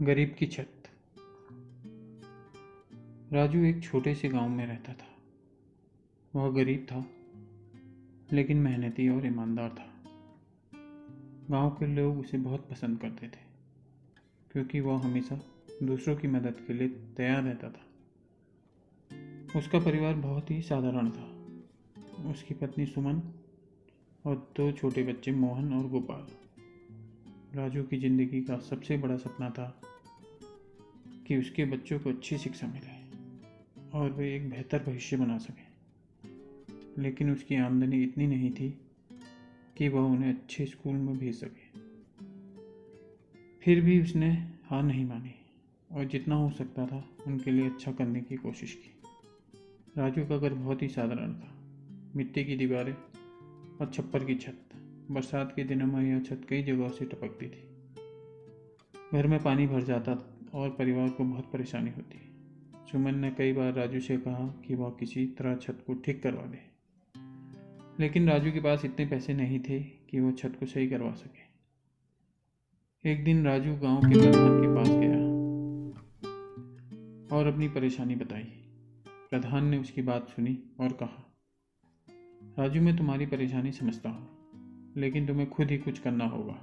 गरीब की छत। राजू एक छोटे से गांव में रहता था। वह गरीब था, लेकिन मेहनती और ईमानदार था। गांव के लोग उसे बहुत पसंद करते थे, क्योंकि वह हमेशा दूसरों की मदद के लिए तैयार रहता था। उसका परिवार बहुत ही साधारण था। उसकी पत्नी सुमन और 2 छोटे बच्चे मोहन और गोपाल। राजू की जिंदगी का सबसे बड़ा सपना था कि उसके बच्चों को अच्छी शिक्षा मिले और वे एक बेहतर भविष्य बना सकें। लेकिन उसकी आमदनी इतनी नहीं थी कि वह उन्हें अच्छे स्कूल में भेज सके। फिर भी उसने हार नहीं मानी और जितना हो सकता था उनके लिए अच्छा करने की कोशिश की। राजू का घर बहुत ही साधारण था। मिट्टी की दीवारें और छप्पर की छत। बरसात के दिनों में यह छत कई जगहों से टपकती थी। घर में पानी भर जाता और परिवार को बहुत परेशानी होती। सुमन ने कई बार राजू से कहा कि वह किसी तरह छत को ठीक करवा दे, लेकिन राजू के पास इतने पैसे नहीं थे कि वह छत को सही करवा सके। एक दिन राजू गांव के प्रधान के पास गया और अपनी परेशानी बताई। प्रधान ने उसकी बात सुनी और कहा, राजू, मैं तुम्हारी परेशानी समझता हूँ, लेकिन तुम्हें खुद ही कुछ करना होगा।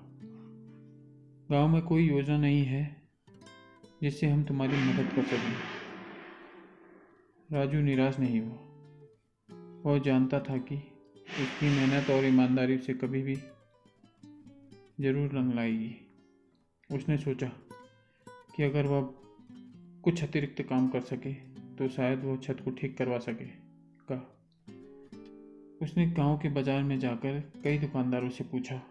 गांव में कोई योजना नहीं है जिससे हम तुम्हारी मदद कर सकें। राजू निराश नहीं हुआ। वह जानता था कि उसकी मेहनत और ईमानदारी उसे कभी भी जरूर रंग लाएगी। उसने सोचा कि अगर वह कुछ अतिरिक्त काम कर सके तो शायद वह छत को ठीक करवा सकेगा। उसने गांव के बाजार में जाकर कई दुकानदारों से पूछा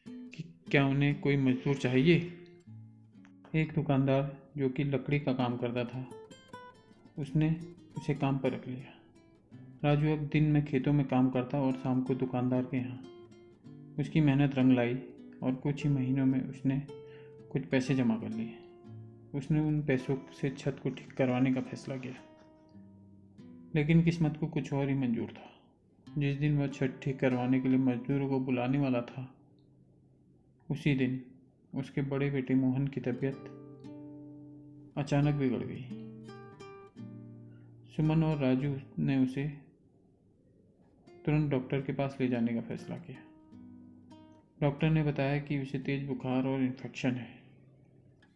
कि क्या उन्हें कोई मजदूर चाहिए। एक दुकानदार जो कि लकड़ी का काम करता था, उसने उसे काम पर रख लिया। राजू अब दिन में खेतों में काम करता और शाम को दुकानदार के यहाँ। उसकी मेहनत रंग लाई और कुछ ही महीनों में उसने कुछ पैसे जमा कर लिए। उसने उन पैसों से छत को ठीक करवाने का फैसला किया। लेकिन किस्मत को कुछ और ही मंजूर था। जिस दिन वह छत ठीक करवाने के लिए मजदूरों को बुलाने वाला था, उसी दिन उसके बड़े बेटे मोहन की तबीयत अचानक बिगड़ गई। सुमन और राजू ने उसे तुरंत डॉक्टर के पास ले जाने का फैसला किया। डॉक्टर ने बताया कि उसे तेज बुखार और इन्फेक्शन है।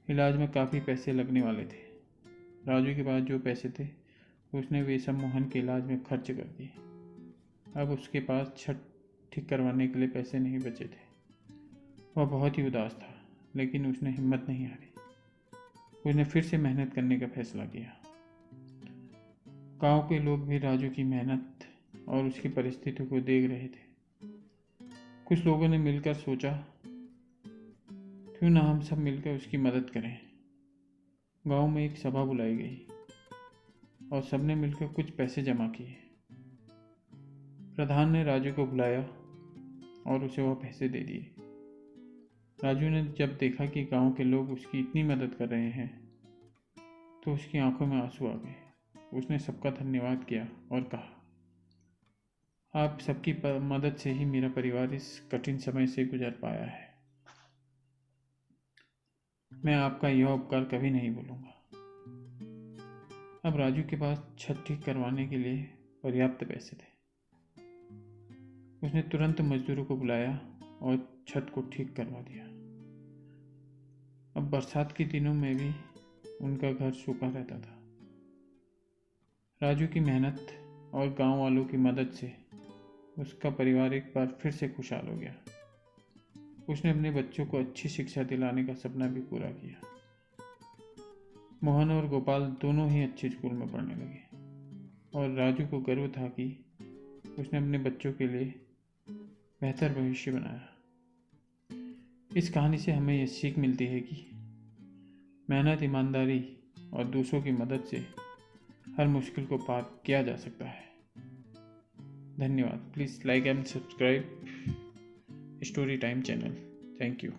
इलाज में काफ़ी पैसे लगने वाले थे। राजू के पास जो पैसे थे उसने वे सब मोहन के इलाज में खर्च कर दिए। अब उसके पास छत ठीक करवाने के लिए पैसे नहीं बचे थे। वह बहुत ही उदास था, लेकिन उसने हिम्मत नहीं हारी। उसने फिर से मेहनत करने का फैसला किया। गांव के लोग भी राजू की मेहनत और उसकी परिस्थिति को देख रहे थे। कुछ लोगों ने मिलकर सोचा, क्यों ना हम सब मिलकर उसकी मदद करें। गांव में एक सभा बुलाई गई और सबने मिलकर कुछ पैसे जमा किए। प्रधान ने राजू को बुलाया और उसे वह पैसे दे दिए। राजू ने जब देखा कि गांव के लोग उसकी इतनी मदद कर रहे हैं, तो उसकी आंखों में आंसू आ गए। उसने सबका धन्यवाद किया और कहा, आप सबकी मदद से ही मेरा परिवार इस कठिन समय से गुजर पाया है। मैं आपका यह उपकार कभी नहीं भूलूंगा। अब राजू के पास छत ठीक करवाने के लिए पर्याप्त पैसे थे। उसने तुरंत मजदूरों को बुलाया और छत को ठीक करवा दिया। अब बरसात के दिनों में भी उनका घर सूखा रहता था। राजू की मेहनत और गांव वालों की मदद से उसका परिवार एक बार फिर से खुशहाल हो गया। उसने अपने बच्चों को अच्छी शिक्षा दिलाने का सपना भी पूरा किया। मोहन और गोपाल दोनों ही अच्छे स्कूल में पढ़ने लगे और राजू को गर्व था कि उसने अपने बच्चों के लिए बेहतर भविष्य बनाया। इस कहानी से हमें यह सीख मिलती है कि मेहनत, ईमानदारी और दूसरों की मदद से हर मुश्किल को पार किया जा सकता है। धन्यवाद। Please like and subscribe story time channel. Thank you.